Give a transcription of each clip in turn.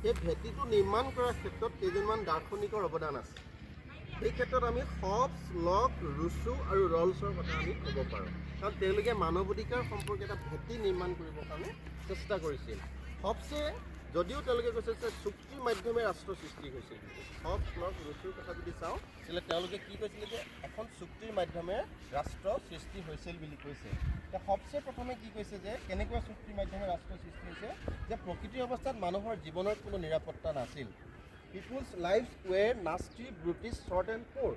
এই ভেটিটো নিৰ্মাণ কৰাৰ ক্ষেত্ৰত কেইজনমান দাৰ্শনিকৰ অৱদান আছে। এই ক্ষেত্ৰত আমি হবছ, লক, ৰুছো আৰু ৰলছৰ কথা আমি ক'ব পাৰোঁ, কাৰণ তেওঁলোকে মানৱ অধিকাৰ সম্পৰ্কে এটা ভেটি নিৰ্মাণ কৰিবৰ কাৰণে চেষ্টা কৰিছিল। হবছে যদিও তেওঁলোকে কৈছে যে চুক্তিৰ মাধ্যমে ৰাষ্ট্ৰ সৃষ্টি হৈছিল, হবছ, লক, ৰুছোৰ কথা যদি চাওঁ তেতিয়াহ'লে তেওঁলোকে কি কৈছিলে যে এখন চুক্তিৰ মাধ্যমে ৰাষ্ট্ৰ সৃষ্টি হৈছিল বুলি কৈছে। এতিয়া হবছে প্ৰথমে কি কৈছে যে কেনেকুৱা চুক্তিৰ মাধ্যমে ৰাষ্ট্ৰ সৃষ্টি হৈছে, যে প্ৰকৃতিৰ অৱস্থাত মানুহৰ জীৱনৰ কোনো নিৰাপত্তা নাছিল। People's lives were nasty, brutish, short and poor.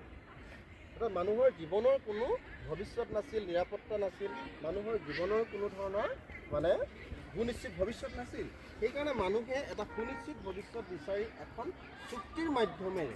অৰ্থাৎ মানুহৰ জীৱনৰ কোনো ভৱিষ্যত নাছিল, নিৰাপত্তা নাছিল, মানুহৰ জীৱনৰ কোনো ধৰণৰ সুনিশ্চিত ভৱিষ্যত নাছিল। সেইকাৰণে মানুহে এটা সুনিশ্চিত ভৱিষ্যত বিচাৰি এখন চুক্তিৰ মাধ্যমেৰে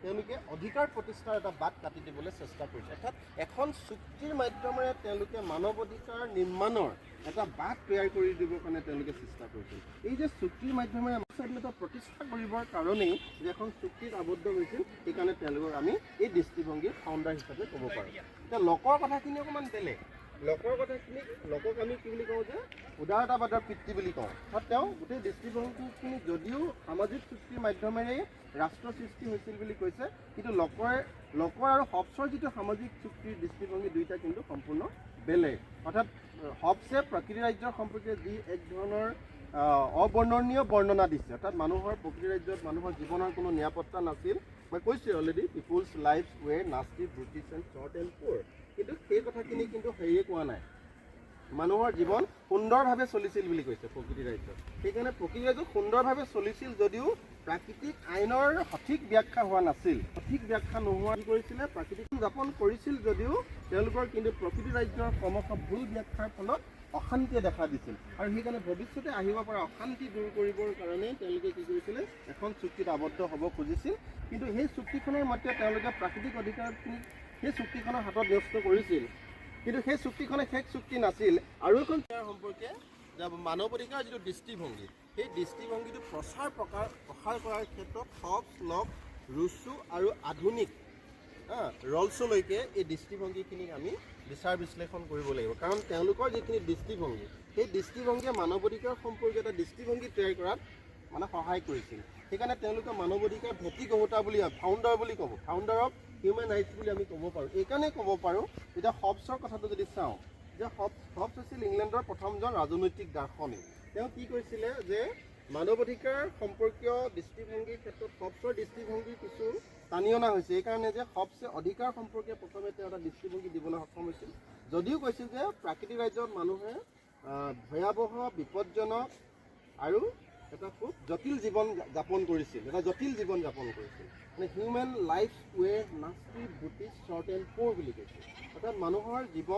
তেওঁলোকে অধিকাৰ প্ৰতিষ্ঠাৰ এটা বাট কাটি দিবলৈ চেষ্টা কৰিছে। অৰ্থাৎ এখন চুক্তিৰ মাধ্যমেৰে তেওঁলোকে মানৱ অধিকাৰ নিৰ্মাণৰ এটা বাট তৈয়াৰ কৰি দিবৰ কাৰণে তেওঁলোকে চেষ্টা কৰিছিল। এই যে চুক্তিৰ মাধ্যমেৰে স্বাধীনতা প্ৰতিষ্ঠা কৰিবৰ কাৰণেই যে এখন চুক্তিত আবদ্ধ হৈছিল, সেইকাৰণে তেওঁলোকক আমি এই দৃষ্টিভংগীৰ ফাউণ্ডাৰ হিচাপে ক'ব পাৰোঁ। এতিয়া লকৰ কথাখিনি অকণমান বেলেগ। লকৰ লকক আমি কি বুলি কওঁ যে উদাৰতাবাদৰ পিতৃ বুলি কওঁ। অৰ্থাৎ তেওঁ গোটেই দৃষ্টিভংগীখিনি যদিও সামাজিক চুক্তিৰ মাধ্যমেৰেই ৰাষ্ট্ৰ সৃষ্টি হৈছিল বুলি কৈছে, কিন্তু লকৰ আৰু হবছৰ যিটো সামাজিক চুক্তিৰ দৃষ্টিভংগী দুয়োটা কিন্তু সম্পূৰ্ণ বেলেগ। অৰ্থাৎ হবছে প্ৰকৃতি ৰাজ্যৰ সম্পৰ্কে যি এক ধৰণৰ অবৰ্ণনীয় বৰ্ণনা দিছে, অৰ্থাৎ মানুহৰ প্ৰকৃতি ৰাজ্যত মানুহৰ জীৱনৰ কোনো নিৰাপত্তা নাছিল। মই কৈছোঁ already, people's lives were nasty, brutish and short and poor. কিন্তু সেই কথাখিনি কিন্তু হেৰিয়ে কোৱা নাই, মানুহৰ জীৱন সুন্দৰভাৱে চলিছিল বুলি কৈছে প্ৰকৃতি ৰাজ্যত। সেইকাৰণে প্ৰকৃতি ৰাজ্যত সুন্দৰভাৱে চলিছিল যদিও প্ৰাকৃতিক আইনৰ সঠিক ব্যাখ্যা হোৱা নাছিল। সঠিক ব্যাখ্যা নোহোৱা কি কৰিছিলে, প্ৰাকৃতিক যাপন কৰিছিল যদিও তেওঁলোকৰ কিন্তু প্ৰকৃতি ৰাজ্যৰ ক্ৰমশ ভুল ব্যাখ্যাৰ ফলত অশান্তিয়ে দেখা দিছিল। আৰু সেইকাৰণে ভৱিষ্যতে আহিব পৰা অশান্তি দূৰ কৰিবৰ কাৰণে তেওঁলোকে কি কৰিছিলে, এখন চুক্তিত আবদ্ধ হ'ব খুজিছিল। কিন্তু সেই চুক্তিখনৰ মতে তেওঁলোকে প্ৰাকৃতিক অধিকাৰখিনি সেই চুক্তিখনৰ হাতত ন্যস্ত কৰিছিল। কিন্তু সেই চুক্তিখনে শেষ চুক্তি নাছিল। আৰু এখন সম্পৰ্কে মানৱ অধিকাৰ যিটো দৃষ্টিভংগী, সেই দৃষ্টিভংগীটো প্ৰসাৰ কৰাৰ ক্ষেত্ৰত হবছ, লক, ৰুছো আৰু আধুনিক ৰলছলৈকে এই দৃষ্টিভংগীখিনিক আমি বিচাৰ বিশ্লেষণ কৰিব লাগিব। কাৰণ তেওঁলোকৰ যিখিনি দৃষ্টিভংগী, সেই দৃষ্টিভংগীয়ে মানৱ অধিকাৰ সম্পৰ্কীয় এটা দৃষ্টিভংগী তৈয়াৰ কৰাত সহায় কৰিছিল। সেইকাৰণে তেওঁলোকে মানৱ অধিকাৰ ভেটি গঢ়োতা বুলি ফাউণ্ডাৰ বুলি ক'ব, ফাউণ্ডাৰ অফ হিউমেন ৰাইটছ বুলি আমি ক'ব পাৰোঁ। এইকাৰণেই ক'ব পাৰোঁ, এতিয়া হবছৰ কথাটো যদি চাওঁ, যে হবছ আছিল ইংলেণ্ডৰ প্ৰথমজন ৰাজনৈতিক দাৰ্শনিক। তেওঁ কি কৈছিলে যে মানৱ অধিকাৰ সম্পৰ্কীয় দৃষ্টিভংগীৰ ক্ষেত্ৰত হবছৰ দৃষ্টিভংগী কিছু টানি অনা হৈছে। এইকাৰণে যে হবছে অধিকাৰ সম্পৰ্কে প্ৰথমে তেওঁ এটা দৃষ্টিভংগী দিবলৈ সক্ষম হৈছিল, যদিও কৈছিল যে প্ৰাকৃতিক ৰাজ্যত মানুহে ভয়াৱহ, বিপদজনক আৰু এটা খুব জটিল জীৱন যাপন কৰিছিল, মানে human lives were nasty, brutish, short and পোৰ বুলি কৈছিল। অৰ্থাৎ মানুহৰ জীৱন